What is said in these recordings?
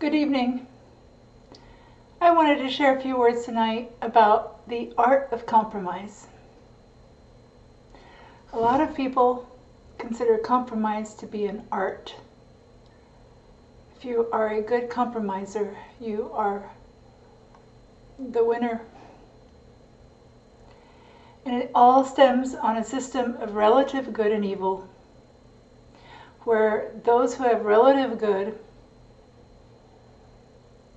Good evening. I wanted to share a few words tonight about the art of compromise. A lot of people consider compromise to be an art. If you are a good compromiser, you are the winner. And it all stems on a system of relative good and evil, where those who have relative good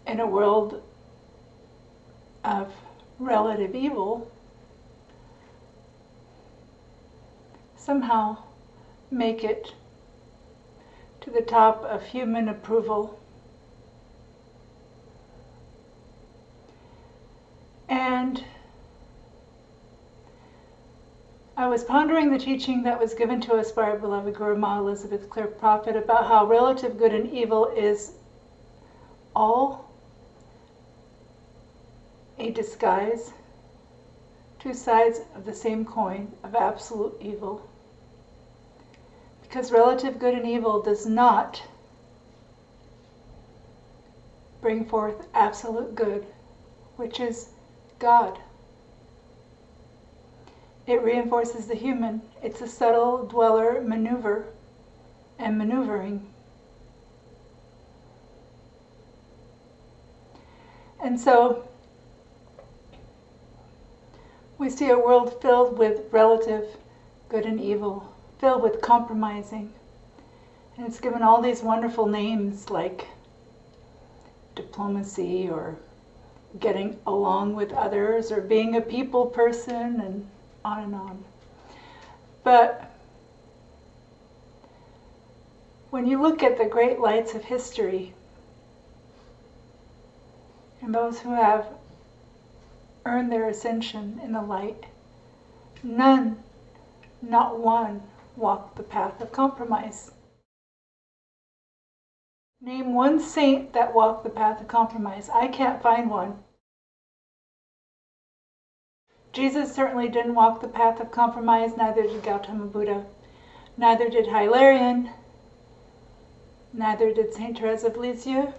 in a world of relative evil somehow make it to the top of human approval. And I was pondering the teaching that was given to us by our beloved Guru Ma Elizabeth Clare Prophet about how relative good and evil is all a disguise, two sides of the same coin of absolute evil. Because relative good and evil does not bring forth absolute good, which is God. It reinforces the human. It's a subtle dweller maneuver and maneuvering. And so we see a world filled with relative good and evil, filled with compromising. And it's given all these wonderful names like diplomacy or getting along with others or being a people person and on and on. But when you look at the great lights of history and those who have earned their ascension in the light, none, not one, walked the path of compromise. Name one saint that walked the path of compromise. I can't find one. Jesus certainly didn't walk the path of compromise, neither did Gautama Buddha, neither did Hilarion, neither did Saint Therese of Lisieux.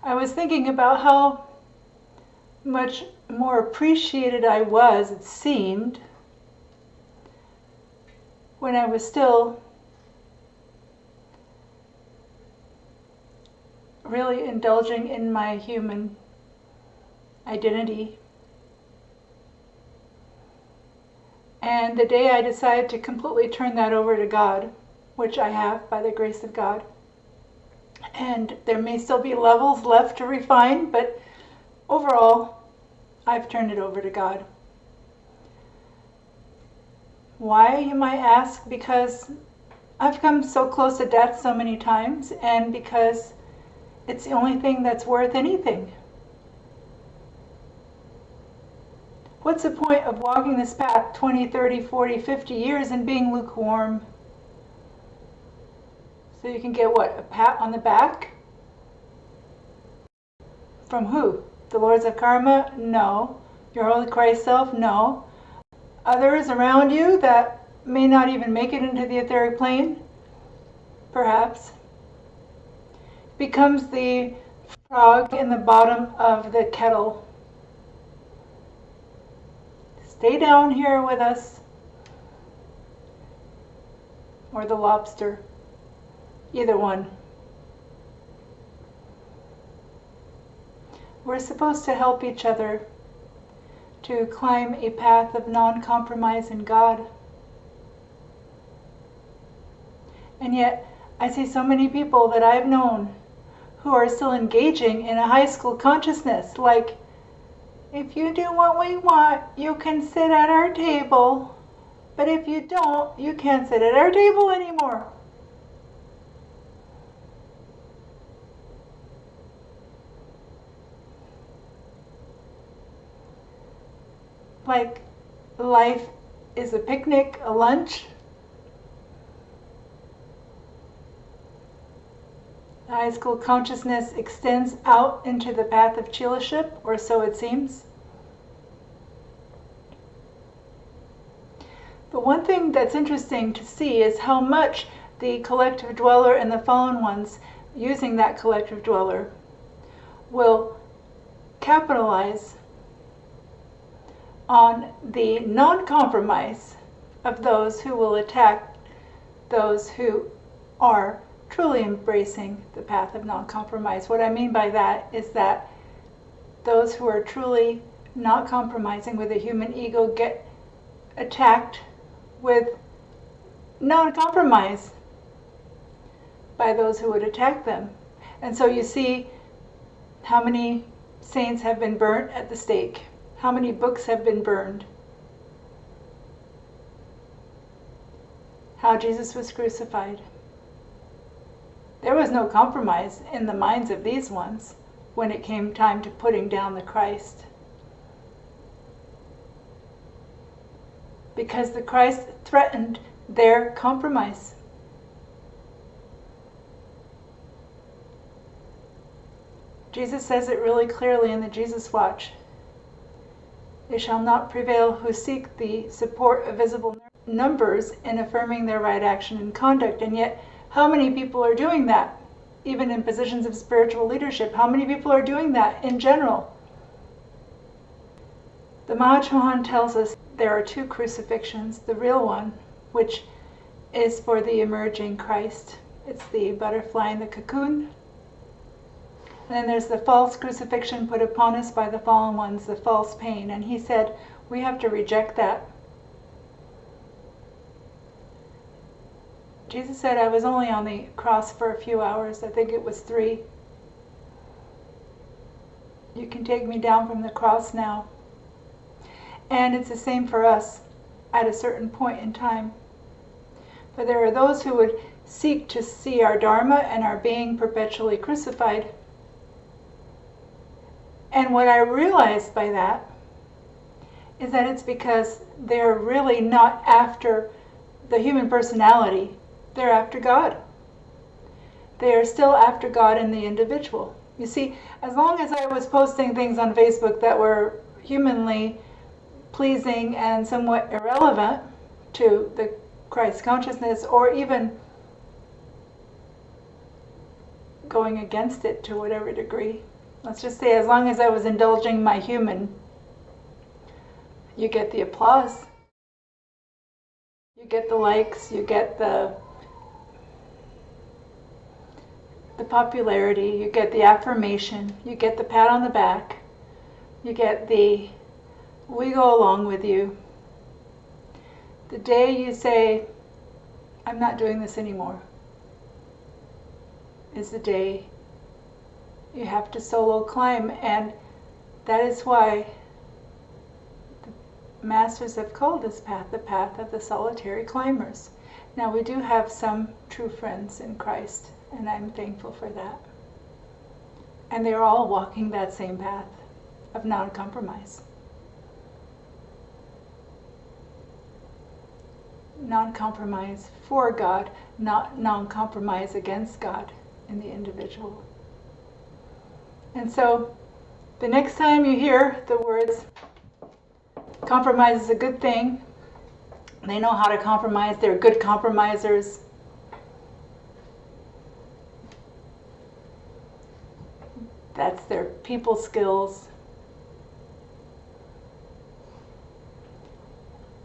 I was thinking about how much more appreciated I was, it seemed, when I was still really indulging in my human identity. And the day I decided to completely turn that over to God, which I have by the grace of God, and there may still be levels left to refine, but overall, I've turned it over to God. Why, you might ask? Because I've come so close to death so many times, and because it's the only thing that's worth anything. What's the point of walking this path 20, 30, 40, 50 years and being lukewarm? So you can get what? A pat on the back? From who? The Lords of Karma? No. Your Holy Christ Self? No. Others around you that may not even make it into the etheric plane? Perhaps. Becomes the frog in the bottom of the kettle. Stay down here with us. Or the lobster. Either one. We're supposed to help each other to climb a path of non-compromise in God. And yet, I see so many people that I've known who are still engaging in a high school consciousness, like, if you do what we want, you can sit at our table, but if you don't, you can't sit at our table anymore. Like life is a picnic, a lunch. High school consciousness extends out into the path of Chilaship, or so it seems. But one thing that's interesting to see is how much the collective dweller and the fallen ones using that collective dweller will capitalize on the non-compromise of those who will attack those who are truly embracing the path of non-compromise. What I mean by that is that those who are truly not compromising with a human ego get attacked with non-compromise by those who would attack them. And so you see how many saints have been burnt at the stake, how many books have been burned, how Jesus was crucified. There was no compromise in the minds of these ones when it came time to putting down the Christ. Because the Christ threatened their compromise. Jesus says it really clearly in the Jesus Watch. They shall not prevail who seek the support of visible numbers in affirming their right action and conduct. And yet, how many people are doing that? Even in positions of spiritual leadership, how many people are doing that in general? The Mahachohan tells us there are two crucifixions. The real one, which is for the emerging Christ. It's the butterfly in the cocoon. And then there's the false crucifixion put upon us by the fallen ones, the false pain. And he said, we have to reject that. Jesus said, I was only on the cross for a few hours. I think it was 3. You can take me down from the cross now. And it's the same for us at a certain point in time. For there are those who would seek to see our Dharma and our being perpetually crucified. And what I realized by that is that it's because they're really not after the human personality. They're after God. They are still after God in the individual. You see, as long as I was posting things on Facebook that were humanly pleasing and somewhat irrelevant to the Christ consciousness, or even going against it to whatever degree, let's just say as long as I was indulging my human, you get the applause, you get the likes, you get the popularity, you get the affirmation, you get the pat on the back, you get the we go along with you. The day you say, I'm not doing this anymore, is the day you have to solo climb. And that is why the masters have called this path the path of the solitary climbers. Now, we do have some true friends in Christ, and I'm thankful for that. And they're all walking that same path of non-compromise. Non-compromise for God, not non-compromise against God in the individual. And so, the next time you hear the words, compromise is a good thing, they know how to compromise, they're good compromisers, that's their people skills.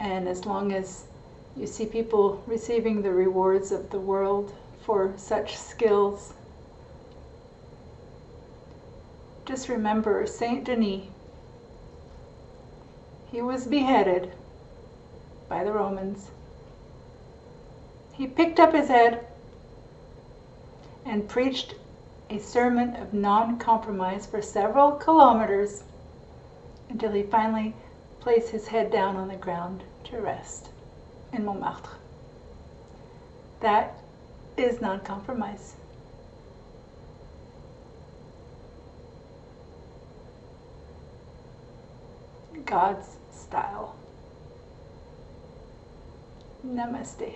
And as long as you see people receiving the rewards of the world for such skills, just remember Saint Denis. He was beheaded by the Romans. He picked up his head and preached a sermon of non-compromise for several kilometers until he finally placed his head down on the ground to rest in Montmartre. That is non-compromise. God's style. Namaste.